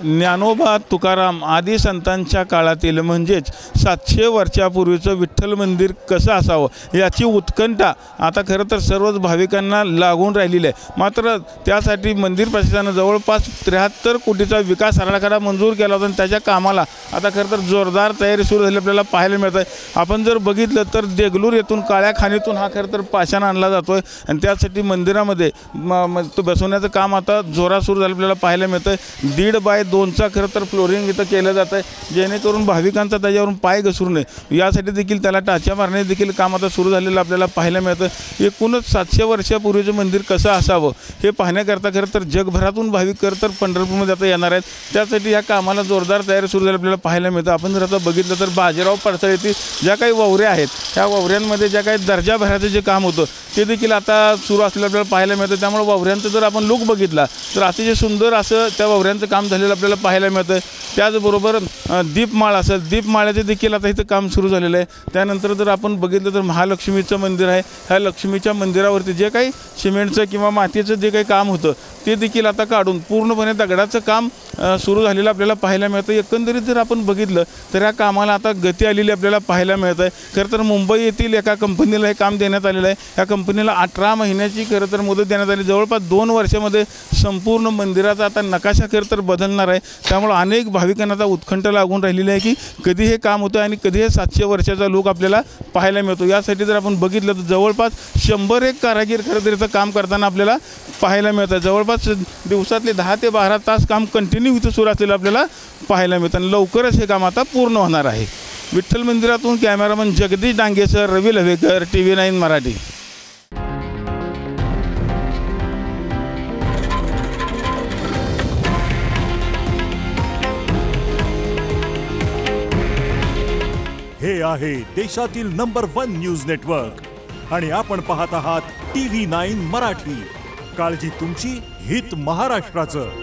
ज्ञानोबा तुकाराम आदी संतांच्या काळातील म्हणजेच 700 वर्षापूर्वीचं विठ्ठल मंदिर कसं असावं याची उत्कंठा आता खरं तर सर्वच भाविकांना लागून राहिलेली आहे। मात्र त्यासाठी मंदिर प्रशासनानं जवळपास 73 कोटीचा विकास आराखडा मंजूर केला होता आणि त्याच्या कामाला आता खरं तर जोरदार तयारी सुरू झाली आपल्याला पाहायला मिळत आहे। आपण जर बघितलं तर देगलूर येथून काळ्या खाणीतून हा खरं तर पाषाण आणला जातोय आणि त्यासाठी मंदिरामध्ये तो बसवण्याचं काम आता जोरात सुरू झालं आपल्याला पाहायला मिळतं आहे। 1.5 बाय 2चा खरं तर फ्लोरिंग इथं केलं जातं आहे जेणेकरून भाविकांचा त्याच्यावरून पाय घसरू नये यासाठी देखील त्याला टाच्या मारण्याचे देखील काम आता सुरू झालेलं आपल्याला पाहायला मिळतं। एकूणच 700 वर्षापूर्वीचं मंदिर कसं असावं हे पाहण्याकरता खरं तर जगभरातून भाविक खरं तर पंढरपूरमध्ये आता येणार आहेत। त्यासाठी या कामाला जोरदार तयारी सुरू झाली आपल्याला पाहायला मिळतं। आपण जर आता बघितलं तर बाजीराव पडसळ येथील ज्या काही वावऱ्या आहेत ह्या वावऱ्यांमध्ये ज्या काही दर्जा भराचं जे काम होतं ते देखील आता सुरू असलेलं आपल्याला पाहायला मिळतं। त्यामुळे वावऱ्यांचं जर आपण लुक बघितला तर अतिशय सुंदर असं त्या वावऱ्यांचं काम झालेलं आपल्याला पाहायला मिळतं। त्याचबरोबर दीपमाळ असेल दीपमाळ्याचे देखील आता इथं काम सुरू झालेलं आहे। त्यानंतर जर आपण बघितलं तर महालक्ष्मीचं मंदिर आहे ह्या लक्ष्मीच्या मंदिरावरती जे काही सिमेंटचं किंवा मातीचं जे काही काम होतं ते देखील आता काढून पूर्णपणे दगडाचं काम सुरू झालेलं आपल्याला पाहायला मिळतं। एकंदरीत जर आपण बघितलं तर या कामाला आता गती आलेली आपल्याला पाहायला मिळत आहे। खरं तर मुंबई येथील एका कंपनीला हे काम देण्यात आलेलं आहे। या कंपनीला 18 महिन्याची खरं तर मुदत देण्यात आली। जवळपास 2 वर्षामध्ये संपूर्ण मंदिराचा आता नकाशा खरं तर बदलणार आहे। त्यामुळे अनेक भाविकांना आता उत्कंठ लागून राहिलेली आहे की कधी हे काम होतं आणि कधी हे 700 वर्षाचा लूक आपल्याला पाहायला मिळतो। यासाठी जर आपण बघितलं तर जवळपास 101 कारागीर खरं तर इथं काम करताना आपल्याला पाहायला मिळतं। जवळपास दिवसातले 10 ते 12 तास काम कंटिन्यू इथं सुरू असलेलं आपल्याला पाहायला मिळतं आणि लवकरच हे काम आता पूर्ण होणार आहे। विठ्ठल मंदिरातून कॅमेरामन जगदीश डांगेसर, रवी लवेकर, TV9 मराठी। हे आहे देशातील नंबर 1 न्यूज नेटवर्क आणि आपण पाहत आहात TV9 मराठी। काळजी तुमची, हित महाराष्ट्राचं।